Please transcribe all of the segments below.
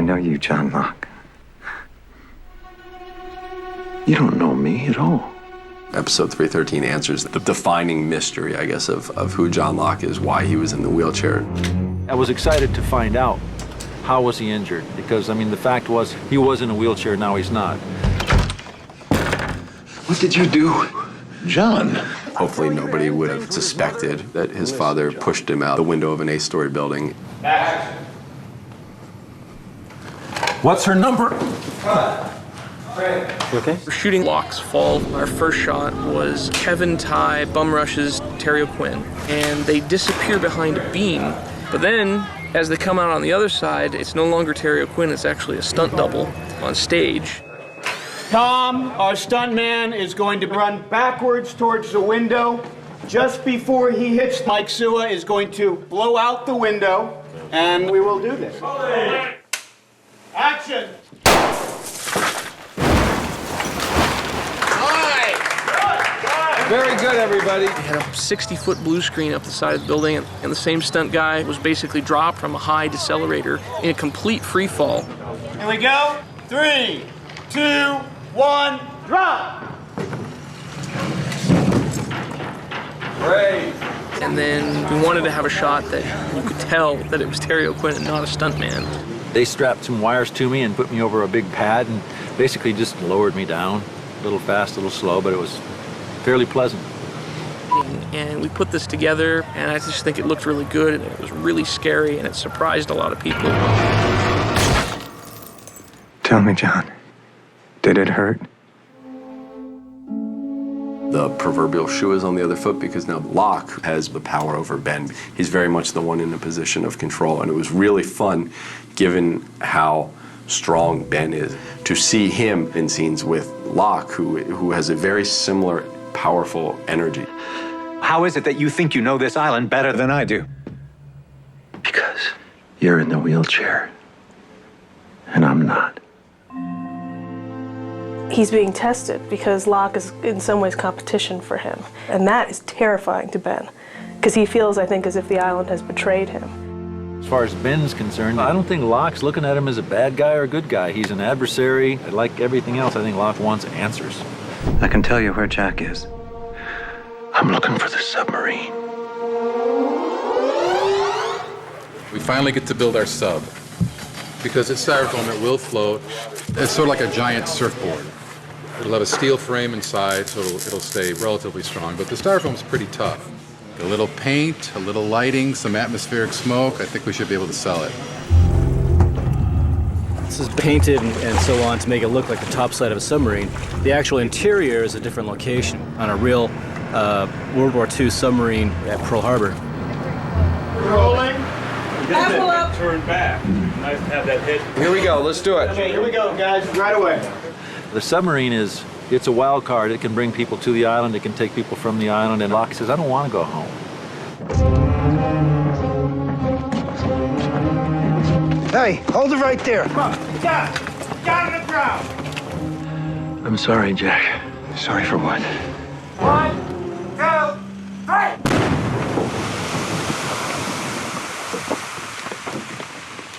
know you, John Locke. You don't know me at all. Episode 313 answers the defining mystery, I guess, of who John Locke is, why he was in the wheelchair. I was excited to find out how was he injured, because, I mean, the fact was he was in a wheelchair, now he's not. What did you do? John. Hopefully nobody would have suspected that his father pushed him out the window of an 8-story building. What's her number? You okay? We're shooting Locke's fall. Our first shot was Kevin Ty bum rushes Terry O'Quinn, and they disappear behind a beam. But then, as they come out on the other side, it's no longer Terry O'Quinn, it's actually a stunt double on stage. Tom, our stuntman, is going to run backwards towards the window. Just before he hits, Mike Sua is going to blow out the window, and we will do this. Action! Very good, everybody. We had a 60-foot blue screen up the side of the building, and the same stunt guy was basically dropped from a high decelerator in a complete free fall. Here we go. 3, 2, 1, drop! Great. And then we wanted to have a shot that you could tell that it was Terry O'Quinn and not a stuntman. They strapped some wires to me and put me over a big pad and basically just lowered me down. A little fast, a little slow, but it was fairly pleasant. And we put this together, and I just think it looked really good, and it was really scary, and it surprised a lot of people. Tell me, John, did it hurt? The proverbial shoe is on the other foot because now Locke has the power over Ben. He's very much the one in a position of control, and it was really fun, given how strong Ben is, to see him in scenes with Locke, who has a very similar powerful energy. How is it that you think you know this island better than I do? Because you're in the wheelchair, and I'm not. He's being tested because Locke is in some ways competition for him. And that is terrifying to Ben, because he feels, I think, as if the island has betrayed him. As far as Ben's concerned, I don't think Locke's looking at him as a bad guy or a good guy. He's an adversary. Like everything else, I think Locke wants answers. I can tell you where Jack is. I'm looking for the submarine. We finally get to build our sub. Because it's styrofoam, it will float. It's sort of like a giant surfboard. It'll have a steel frame inside, so it'll stay relatively strong. But the styrofoam's pretty tough. A little paint, a little lighting, some atmospheric smoke. I think we should be able to sell it. This is painted and so on to make it look like the top side of a submarine. The actual interior is a different location on a real World War II submarine at Pearl Harbor. Rolling. Apple up. Turn back. Nice to have that hit. Here we go, let's do it. Okay, here we go, guys, right away. The submarine it's a wild card. It can bring people to the island, it can take people from the island, and Locke says, I don't want to go home. Hey, hold it right there. Come on, down on the ground. I'm sorry, Jack. Sorry for what? 1, 2,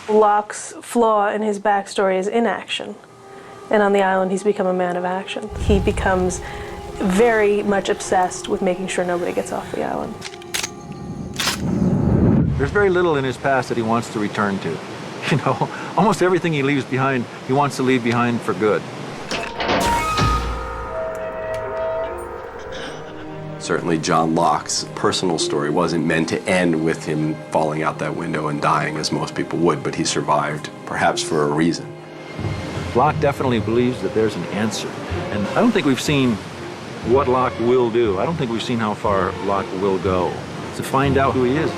3. Locke's flaw in his backstory is inaction. And on the island, he's become a man of action. He becomes very much obsessed with making sure nobody gets off the island. There's very little in his past that he wants to return to. You know, almost everything he leaves behind, he wants to leave behind for good. Certainly John Locke's personal story wasn't meant to end with him falling out that window and dying, as most people would, but he survived, perhaps for a reason. Locke definitely believes that there's an answer. And I don't think we've seen what Locke will do. I don't think we've seen how far Locke will go to find out who he is.